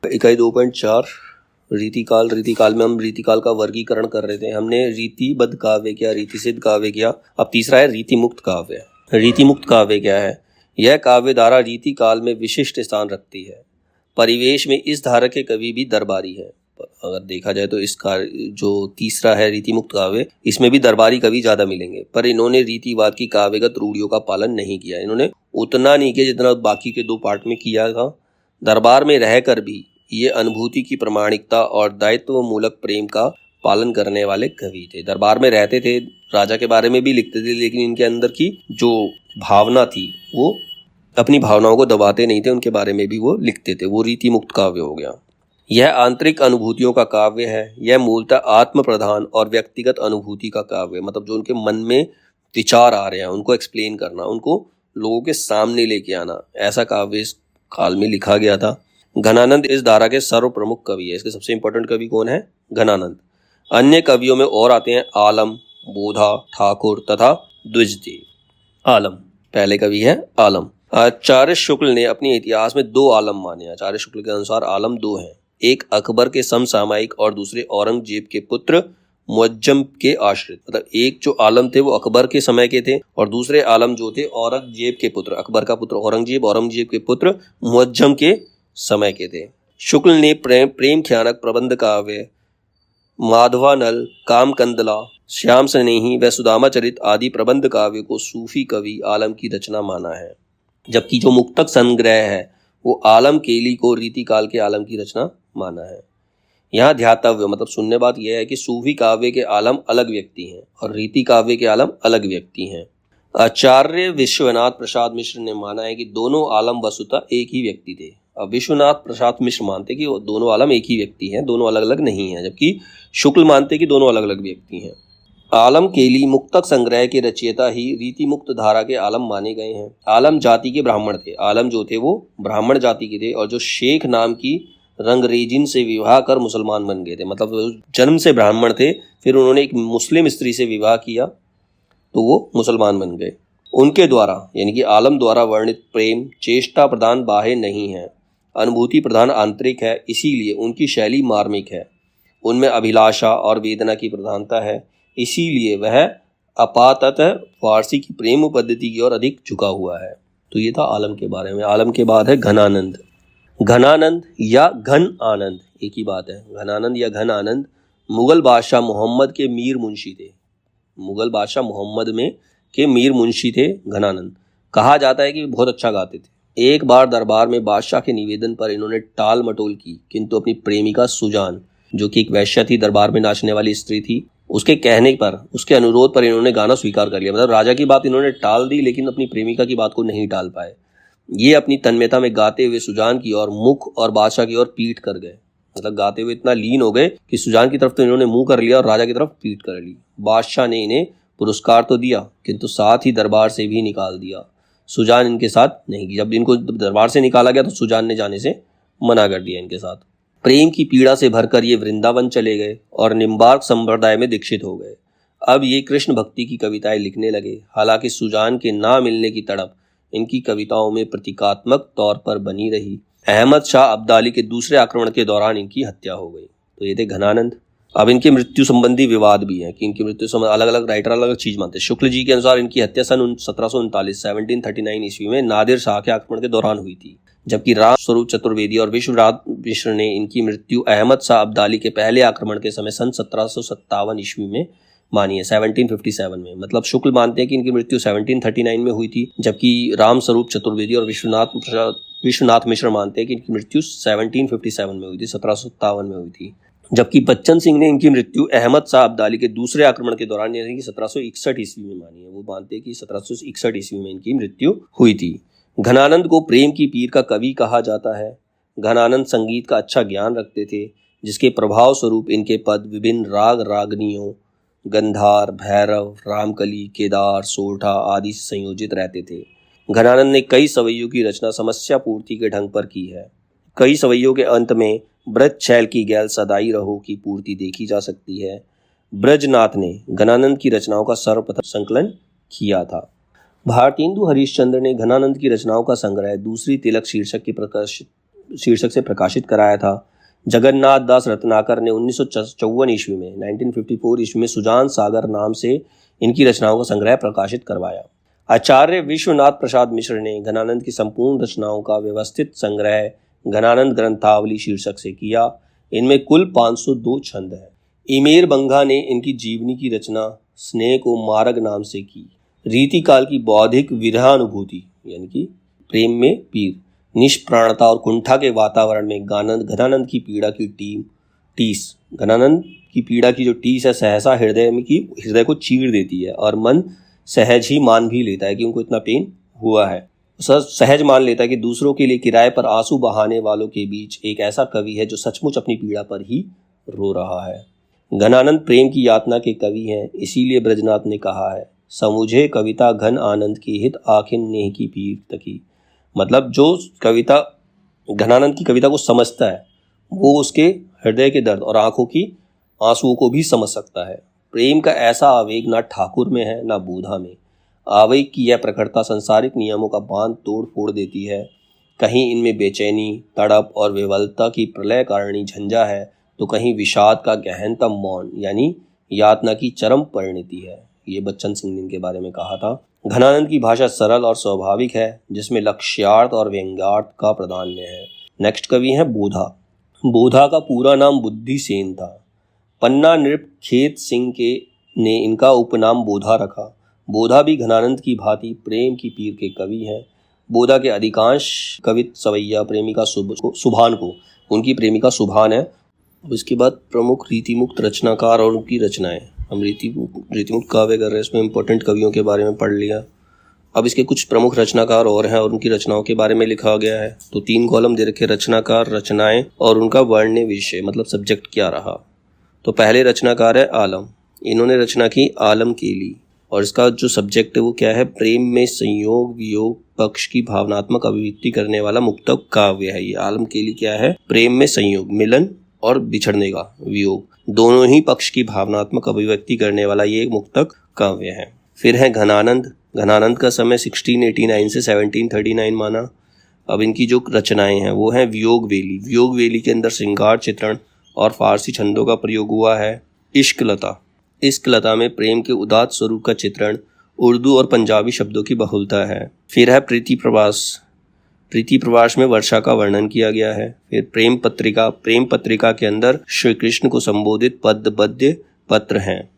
इकाई 2.4 रीतिकाल। रीतिकाल में हम रीतिकाल का वर्गीकरण कर रहे थे। हमने रीतिबद्ध काव्य किया, रीतिसिद्ध काव्य किया। अब तीसरा है रीतिमुक्त काव्य। रीतिमुक्त काव्य क्या है? यह काव्य धारा रीतिकाल में विशिष्ट स्थान रखती है। परिवेश में इस धारा के कवि भी दरबारी है। अगर देखा जाए तो इसका जो तीसरा है रीतिमुक्त काव्य, इसमें भी दरबारी कवि ज्यादा मिलेंगे, पर इन्होंने रीतिवाद की काव्यगत रूढ़ियों का पालन नहीं किया। इन्होंने उतना नहीं किया जितना बाकी के दो पार्ट में किया था। दरबार में रहकर भी ये अनुभूति की प्रामाणिकता और दायित्व मूलक प्रेम का पालन करने वाले कवि थे। दरबार में रहते थे, राजा के बारे में भी लिखते थे, लेकिन इनके अंदर की जो भावना थी वो अपनी भावनाओं को दबाते नहीं थे, उनके बारे में भी वो लिखते थे। वो रीति मुक्त काव्य हो गया। यह आंतरिक अनुभूतियों का काव्य है। यह मूलतः आत्म प्रधान और व्यक्तिगत अनुभूति का काव्य, मतलब जो उनके मन में विचार आ रहे हैं उनको एक्सप्लेन करना, उनको लोगों के सामने लेके आना, ऐसा काव्य इस काल में लिखा गया था। घनानंद इस धारा के सर्व प्रमुख कवि है। इसके सबसे इंपॉर्टेंट कवि कौन है? घनानंद। अन्य कवियों में और आते हैं आलम, बोधा, ठाकुर तथा द्विजदेव। आलम पहले कवि है आलम। आचार्य शुक्ल ने अपने इतिहास में दो आलम माने। आचार्य शुक्ल के अनुसार आलम दो हैं, एक अकबर के समसामयिक और दूसरे औरंगजेब के पुत्र मुअज्जम के आश्रित। मतलब एक जो आलम थे वो अकबर के समय के थे और दूसरे आलम जो थे औरंगजेब के पुत्र, अकबर का पुत्र औरंगजेब, औरंगजेब के पुत्र मुअज्जम के समय के थे। शुक्ल ने प्रेम ख्यानक प्रबंध काव्य, माधवानल, कामकंदला, श्याम स्नेही व सुदामा चरित आदि प्रबंध काव्य को सूफी कवि आलम की रचना माना है, जबकि जो मुक्तक संग्रह है वो आलम केली को रीतिकाल के आलम की रचना माना है। यहाँ ध्यातव्य मतलब सुनने बात यह है कि सूफी काव्य के आलम अलग व्यक्ति हैं और रीति काव्य के आलम अलग व्यक्ति हैं। आचार्य विश्वनाथ प्रसाद मिश्र ने माना है कि दोनों आलम वस्तुतः एक ही व्यक्ति थे। अब विश्वनाथ प्रसाद मिश्र मानते कि दोनों आलम एक ही व्यक्ति हैं, दोनों अलग अलग नहीं हैं, जबकि शुक्ल मानते कि दोनों अलग अलग व्यक्ति हैं। आलम केली मुक्तक संग्रह के रचयिता ही रीति मुक्त धारा के आलम माने गए हैं। आलम जाति के ब्राह्मण थे। आलम जो थे वो ब्राह्मण जाति के थे और जो शेख नाम की रंगरेजिन से विवाह कर मुसलमान बन गए थे। मतलब जन्म से ब्राह्मण थे, फिर उन्होंने एक मुस्लिम स्त्री से विवाह किया तो वो मुसलमान बन गए। उनके द्वारा यानी कि आलम द्वारा वर्णित प्रेम चेष्टा प्रधान बाह्य नहीं है, अनुभूति प्रधान आंतरिक है, इसीलिए उनकी शैली मार्मिक है। उनमें अभिलाषा और वेदना की प्रधानता है, इसीलिए वह आपाततः फारसी की प्रेम पद्धति की ओर अधिक झुका हुआ है। तो ये था आलम के बारे में। आलम के बाद है घनानंद। घनानंद या घन आनंद एक ही बात है। घनानंद या घन आनंद मुगल बादशाह मोहम्मद के मीर मुंशी थे। मुगल बादशाह मोहम्मद में के मीर मुंशी थे घनानंद। कहा जाता है कि बहुत अच्छा गाते थे। एक बार दरबार में बादशाह के निवेदन पर इन्होंने टाल मटोल की, किंतु अपनी प्रेमिका सुजान, जो कि एक वैश्या थी, दरबार में नाचने वाली स्त्री थी, उसके कहने पर, उसके अनुरोध पर इन्होंने गाना स्वीकार कर लिया। मतलब राजा की बात इन्होंने टाल दी लेकिन अपनी प्रेमिका की बात को नहीं टाल पाए। ये अपनी तन्मयता में गाते हुए सुजान की ओर मुख और बादशाह की ओर पीठ कर गए। मतलब गाते हुए इतना लीन हो गए कि सुजान की तरफ तो इन्होंने मुंह कर लिया और राजा की तरफ पीठ कर ली। बादशाह ने इन्हें पुरस्कार तो दिया किंतु साथ ही दरबार से भी निकाल दिया। सुजान इनके साथ नहीं की। जब इनको दरबार से निकाला गया तो सुजान ने जाने से मना कर दिया इनके साथ। प्रेम की पीड़ा से भरकर ये वृंदावन चले गए और निम्बार्क संप्रदाय में दीक्षित हो गए। अब ये कृष्ण भक्ति की कविताएं लिखने लगे। हालांकि सुजान के ना मिलने की तड़प इनकी कविताओं में प्रतीकात्मक तौर पर बनी रही। अहमद शाह अब्दाली के दूसरे आक्रमण के दौरान इनकी हत्या हो गई। तो ये थे घनानंद। अब इनकी मृत्यु संबंधी विवाद भी है कि इनकी मृत्यु संबंधी अलग अलग राइटर अलग अलग चीज मानते हैं। शुक्ल जी के अनुसार इनकी हत्या सन 1739 ईस्वी में नादिर शाह के आक्रमण के दौरान हुई थी, जबकि राम स्वरूप चतुर्वेदी और विश्वनाथ मिश्र ने इनकी मृत्यु अहमद शाह अब्दाली के पहले आक्रमण के समय सन 1757 ईस्वी में मानी है, 1757 में। मतलब शुक्ल मानते हैं कि इनकी मृत्यु 1739 में हुई थी, जबकि राम स्वरूप चतुर्वेदी और विश्वनाथ मिश्र मानते हैं कि इनकी मृत्यु 1757 में हुई थी, 1757 में हुई थी। जबकि बच्चन सिंह ने इनकी मृत्यु अहमद शाह अब्दाली के दूसरे आक्रमण के दौरान यानी कि 1761 ईस्वी में मानी है। वो मानते हैं कि 1761 ईस्वी में इनकी मृत्यु हुई थी। घनानंद को प्रेम की पीर का कवि कहा जाता है। घनानंद संगीत का अच्छा ज्ञान रखते थे, जिसके प्रभाव स्वरूप इनके पद विभिन्न राग रागनियों गंधार, भैरव, रामकली, केदार, सोरठा आदि से संयोजित रहते थे। घनानंद ने कई सवैयों की रचना समस्या पूर्ति के ढंग पर की है। कई सवैयों के अंत में ब्रज छैल की गैल सदाई रहो की पूर्ति देखी जा सकती है। ब्रजनाथ ने घनानंद की रचनाओं का सर्वप्रथम संकलन किया था। भारतेंदु हरिश्चंद्र ने घनानंद की रचनाओं का संग्रह दूसरी तिलक शीर्षक की शीर्षक से प्रकाशित कराया था। जगन्नाथ दास रत्नाकर ने 1954 ईस्वी में 1954 ईस्वी में सुजान सागर नाम से इनकी रचनाओं का संग्रह प्रकाशित करवाया। आचार्य विश्वनाथ प्रसाद मिश्र ने घनानंद की संपूर्ण रचनाओं का व्यवस्थित संग्रह घनानंद ग्रंथावली शीर्षक से किया। इनमें कुल 502 छंद हैं। इमेर बंगा ने इनकी जीवनी की रचना स्नेह को मार्ग नाम से की। रीतिकाल की बौद्धिक विरहानुभूति यानी कि प्रेम में पीर, निष्प्राणता और कुंठा के वातावरण में घनानंद की पीड़ा की टीस घनानंद की पीड़ा की जो टीस है सहसा हृदय को चीर देती है और मन सहज ही मान भी लेता है कि उनको इतना पेन हुआ है। सहज मान लेता है कि दूसरों के लिए किराए पर आंसू बहाने वालों के बीच एक ऐसा कवि है जो सचमुच अपनी पीड़ा पर ही रो रहा है। घनानंद प्रेम की यातना के कवि हैं, इसीलिए ब्रजनाथ ने कहा है समुझे कविता घन आनंद की हित आखिन नेह की पीर तकी। मतलब जो कविता घनानंद की कविता को समझता है वो उसके हृदय के दर्द और आंखों की आंसुओं को भी समझ सकता है। प्रेम का ऐसा आवेग ना ठाकुर में है ना बोधा में। आवेग की यह प्रखरता संसारिक नियमों का बांध तोड़ फोड़ देती है। कहीं इनमें बेचैनी, तड़प और विवलता की प्रलय कारिणी झंझा है तो कहीं विषाद का गहनतम मौन यानी यातना की चरम परिणति है। ये बच्चन सिंह ने इनके बारे में कहा था। घनानंद की भाषा सरल और स्वाभाविक है जिसमें लक्ष्यार्थ और व्यंग्यार्थ का प्राधान्य है। नेक्स्ट कवि है बोधा। बोधा का पूरा नाम बुद्धि सेन था। पन्ना नृप खेत सिंह के ने इनका उपनाम बोधा रखा। बोधा भी घनानंद की भांति प्रेम की पीर के कवि हैं। बोधा के अधिकांश कवित सवैया प्रेमिका सुभान को उनकी प्रेमिका सुभान है। अब इसके बाद प्रमुख रीतिमुक्त रचनाकार और उनकी रचनाएं। हम रीतिमुक्त काव्य कर रहे हैं, इसमें इंपॉर्टेंट कवियों के बारे में पढ़ लिया। अब इसके कुछ प्रमुख रचनाकार और हैं और उनकी रचनाओं के बारे में लिखा गया है। तो 3 कॉलम दे रखे, रचनाकार, रचनाएं और उनका वर्ण्य विषय मतलब सब्जेक्ट क्या रहा। तो पहले रचनाकार है आलम। इन्होंने रचना की आलम केली और इसका जो सब्जेक्ट है वो क्या है, प्रेम में संयोग वियोग पक्ष की भावनात्मक अभिव्यक्ति करने वाला मुक्तक काव्य है। ये आलम केली क्या है, प्रेम में संयोग, मिलन और बिछड़ने का, वियोग, दोनों ही पक्ष की भावनात्मक अभिव्यक्ति करने वाला ये एक मुक्तक काव्य है। फिर है घनानंद। घनानंद का समय 1689 से 1739 माना। अब इनकी जो रचनाएं हैं वो हैं वियोग वेली। वियोग वेली के अंदर श्रृंगार चित्रण और फारसी छंदों का प्रयोग हुआ है। इश्क लता। इश्क लता में प्रेम के उदात्त स्वरूप का चित्रण उर्दू और पंजाबी शब्दों की बहुलता है। फिर है प्रीति प्रवास। प्रीति प्रवास में वर्षा का वर्णन किया गया है। फिर प्रेम पत्रिका। प्रेम पत्रिका के अंदर श्री कृष्ण को संबोधित पद्य पत्र हैं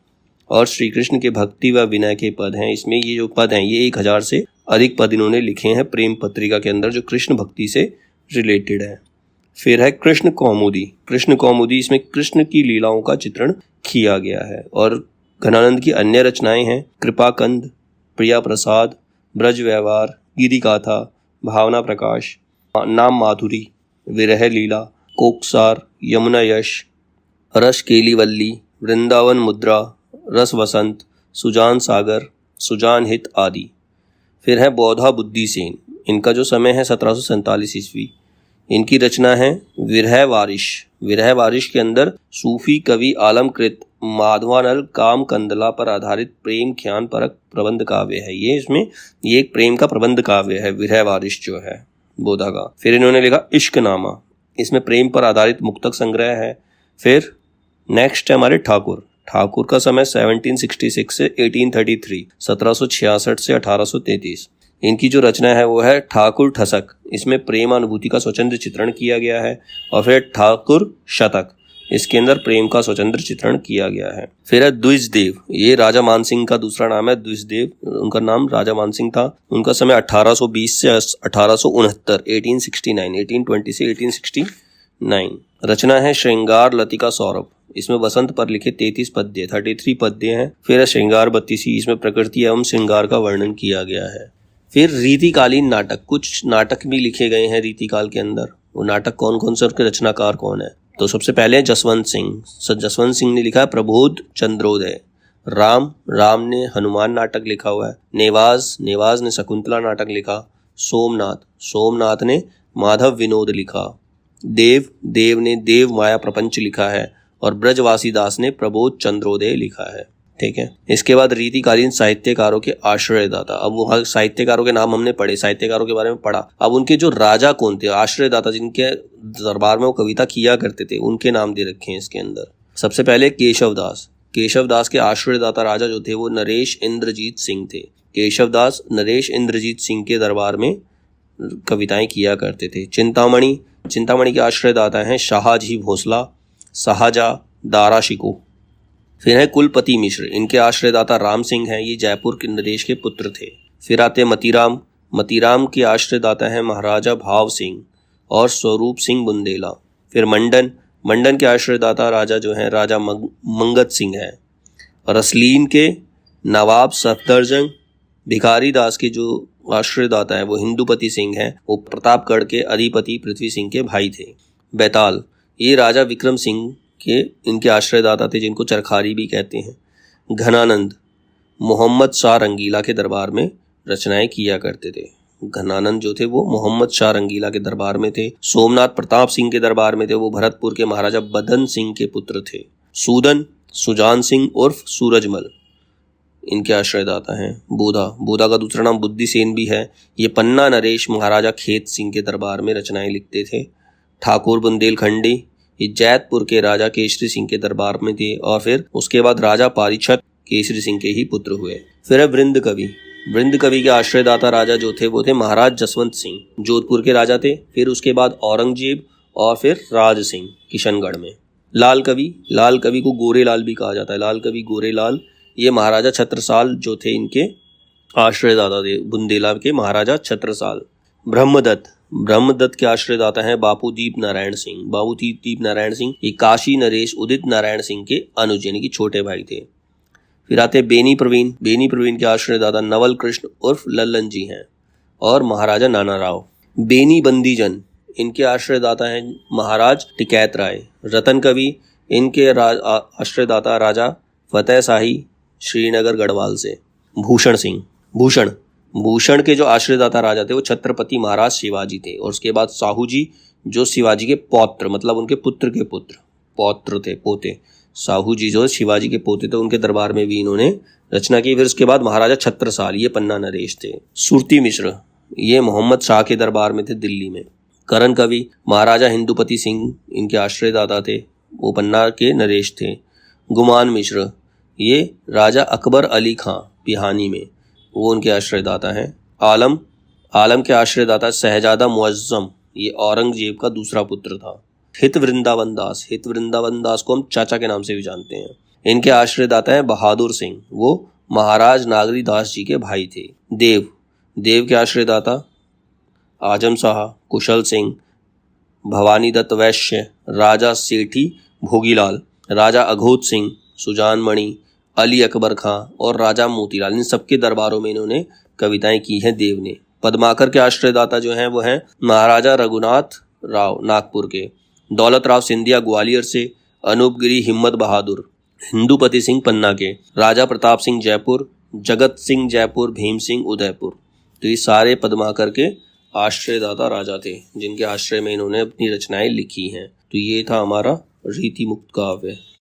और श्री कृष्ण के भक्ति व विनय के पद हैं। इसमें ये जो पद हैं ये 1000 से अधिक पद इन्होंने लिखे हैं प्रेम पत्रिका के अंदर जो कृष्ण भक्ति से रिलेटेड है। फिर है कृष्ण कौमुदी। कृष्ण कौमुदी, इसमें कृष्ण की लीलाओं का चित्रण किया गया है। और घनानंद की अन्य रचनाएं हैं कृपाकंद, प्रिया प्रसाद, ब्रज व्यवहार, गिरी गाथा, भावना प्रकाश, नाम माधुरी, विरह लीला, कोकसार, यमुना यश, रस केलीवल्ली, वृंदावन मुद्रा, रस वसंत, सुजान सागर, सुजान हित आदि। फिर है बौधा बुद्धि सेन। इनका जो समय है 1747 ईस्वी। इनकी रचना है विरह वारिश। विरह वारिश के अंदर सूफी कवि आलमकृत माधवानल काम कंदला पर आधारित प्रेम ख्यान परक प्रबंध काव्य है। ये एक प्रेम का प्रबंध काव्य है विरह वारिश जो है बोधा का। फिर इन्होंने लिखा इश्क नामा। इसमें प्रेम पर आधारित मुक्तक संग्रह है। फिर नेक्स्ट है हमारे ठाकुर। ठाकुर का समय 1766 से 1833, 1766 से 1833। इनकी जो रचना है वो है ठाकुर ठसक। इसमें प्रेमानुभूति का स्वतंत्र चित्रण किया गया है। और फिर ठाकुर शतक, इसके अंदर प्रेम का स्वतंत्र चित्रण किया गया है। फिर है द्विजदेव। ये राजा मानसिंह का दूसरा नाम है द्विजदेव। उनका नाम राजा मानसिंह था। उनका समय 1820 से 1869, 1820 से 1869। रचना है श्रृंगार लतिका सौरभ। इसमें वसंत पर लिखे 33 पद्य हैं। फिर है श्रृंगार बत्तीसी। इसमें प्रकृति एवं श्रृंगार का वर्णन किया गया है। फिर रीतिकालीन नाटक। कुछ नाटक भी लिखे गए हैं रीतिकाल के अंदर। वो नाटक कौन कौन से, उसके रचनाकार कौन है? तो सबसे पहले जसवंत सिंह। जसवंत सिंह ने लिखा है प्रबोध चंद्रोदय। राम ने हनुमान नाटक लिखा हुआ है। नेवाज ने शकुंतला नाटक लिखा। सोमनाथ ने माधव विनोद लिखा। देव ने देव माया प्रपंच लिखा है। और ब्रजवासी दास ने प्रबोध चंद्रोदय लिखा है। ठीक है। इसके बाद रीतिकालीन साहित्यकारों के आश्रयदाता। अब वो साहित्यकारों के नाम हमने पढ़े, साहित्यकारों के बारे में पढ़ा। अब उनके जो राजा कौन थे, आश्रयदाता जिनके दरबार में वो कविता किया करते थे, उनके नाम दे रखे हैं इसके अंदर। सबसे पहले केशवदास। केशवदास के आश्रयदाता राजा जो थे वो नरेश इंद्रजीत सिंह थे। केशवदास नरेश इंद्रजीत सिंह के दरबार में कविताएं किया करते थे। चिंतामणि। चिंतामणि के आश्रयदाता हैं शाहजी भोसला, शाहजा, दारा शिको। फिर है कुलपति मिश्र। इनके आश्रयदाता राम सिंह हैं, ये जयपुर के नरेश के पुत्र थे। फिर आते मतीराम। मतीराम के आश्रयदाता हैं महाराजा भाव सिंह और स्वरूप सिंह बुंदेला। फिर मंडन। मंडन के आश्रयदाता राजा जो हैं राजा मंगत सिंह है। रसलीन के नवाब सफदरजंग। भिखारी दास के जो आश्रयदाता है वो हिंदुपति सिंह हैं, वो प्रतापगढ़ के अधिपति पृथ्वी सिंह के भाई थे। बैताल, ये राजा विक्रम सिंह के इनके आश्रयदाता थे, जिनको चरखारी भी कहते हैं। घनानंद मोहम्मद शाह रंगीला के दरबार में रचनाएं किया करते थे। घनानंद जो थे वो मोहम्मद शाह रंगीला के दरबार में थे। सोमनाथ प्रताप सिंह के दरबार में थे, वो भरतपुर के महाराजा बदन सिंह के पुत्र थे। सूदन सुजान सिंह उर्फ सूरजमल, इनके आश्रयदाता हैं। बोधा। बोधा का दूसरा नाम बुद्धिसेन भी है। ये पन्ना नरेश महाराजा खेत सिंह के दरबार में रचनाएं लिखते थे। ठाकुर बुंदेलखंडी, ये जैतपुर के राजा केसरी सिंह के दरबार में थे और फिर उसके बाद राजा पारीक्षत केसरी सिंह के ही पुत्र हुए। फिर है वृंद कवि। वृंद कवि के आश्रयदाता राजा जो थे वो थे महाराज जसवंत सिंह, जोधपुर के राजा थे। फिर उसके बाद औरंगजेब और फिर राज सिंह किशनगढ़ में। लाल कवि। लाल कवि को गोरेलाल भी कहा जाता है। लाल कवि गोरेलाल, ये महाराजा छत्रसाल जो थे इनके आश्रयदाता थे, बुंदेला के महाराजा छत्रसाल। ब्रह्मदत्त। ब्रह्मदत्त के आश्रयदाता हैं बापूदीप नारायण सिंह। बापूदीप नारायण सिंह ये काशी नरेश उदित नारायण सिंह के अनुज यानी कि छोटे भाई थे। फिर आते बेनी प्रवीण। बेनी प्रवीण के आश्रयदाता नवल कृष्ण उर्फ लल्लन जी हैं और महाराजा नाना राव। बेनी बंदीजन, इनके आश्रयदाता हैं महाराज टिकैत राय। रतन कवि, इनके आश्रयदाता राजा फतेह शाही श्रीनगर गढ़वाल से। भूषण सिंह। भूषण। भूषण के जो आश्रयदाता राजा थे वो छत्रपति महाराज शिवाजी थे और उसके बाद साहू जी जो शिवाजी के पौत्र मतलब उनके पुत्र के पुत्र पौत्र थे, पोते। साहू जी जो शिवाजी के पोते थे, उनके दरबार में भी इन्होंने रचना की। फिर उसके बाद महाराजा छत्रसाल, ये पन्ना नरेश थे। सुरती मिश्र, ये मोहम्मद शाह के दरबार में थे दिल्ली में। करण कवि, महाराजा हिंदुपति सिंह इनके आश्रयदाता थे, वो पन्ना के नरेश थे। गुमान मिश्र, ये राजा अकबर अली खां पिहानी में, वो उनके आश्रयदाता हैं। आलम। आलम के आश्रयदाता शहजादा मुअज्जम, ये औरंगजेब का दूसरा पुत्र था। हित वृंदावन दास। हित वृंदावन दास को हम चाचा के नाम से भी जानते हैं। इनके आश्रयदाता हैं बहादुर सिंह, वो महाराज नागरी दास जी के भाई थे। देव। देव के आश्रयदाता आजम शाह, कुशल सिंह, भवानी दत्त वैश्य, राजा सेठी भोगीलाल, राजा अघोत सिंह, सुजान मणि, अली अकबर खां और राजा मोतीलाल, इन सबके दरबारों में इन्होंने कविताएं की हैं देव ने। पद्माकर के आश्रयदाता जो हैं वो हैं महाराजा रघुनाथ राव नागपुर के, दौलत राव सिंधिया ग्वालियर से, अनूपगिरी हिम्मत बहादुर, हिंदुपति सिंह पन्ना के, राजा प्रताप सिंह जयपुर, जगत सिंह जयपुर, भीम सिंह उदयपुर। तो ये सारे पद्माकर के आश्रयदाता राजा थे जिनके आश्रय में इन्होंने अपनी रचनाएं लिखी हैं। तो ये था हमारा रीति मुक्त काव्य।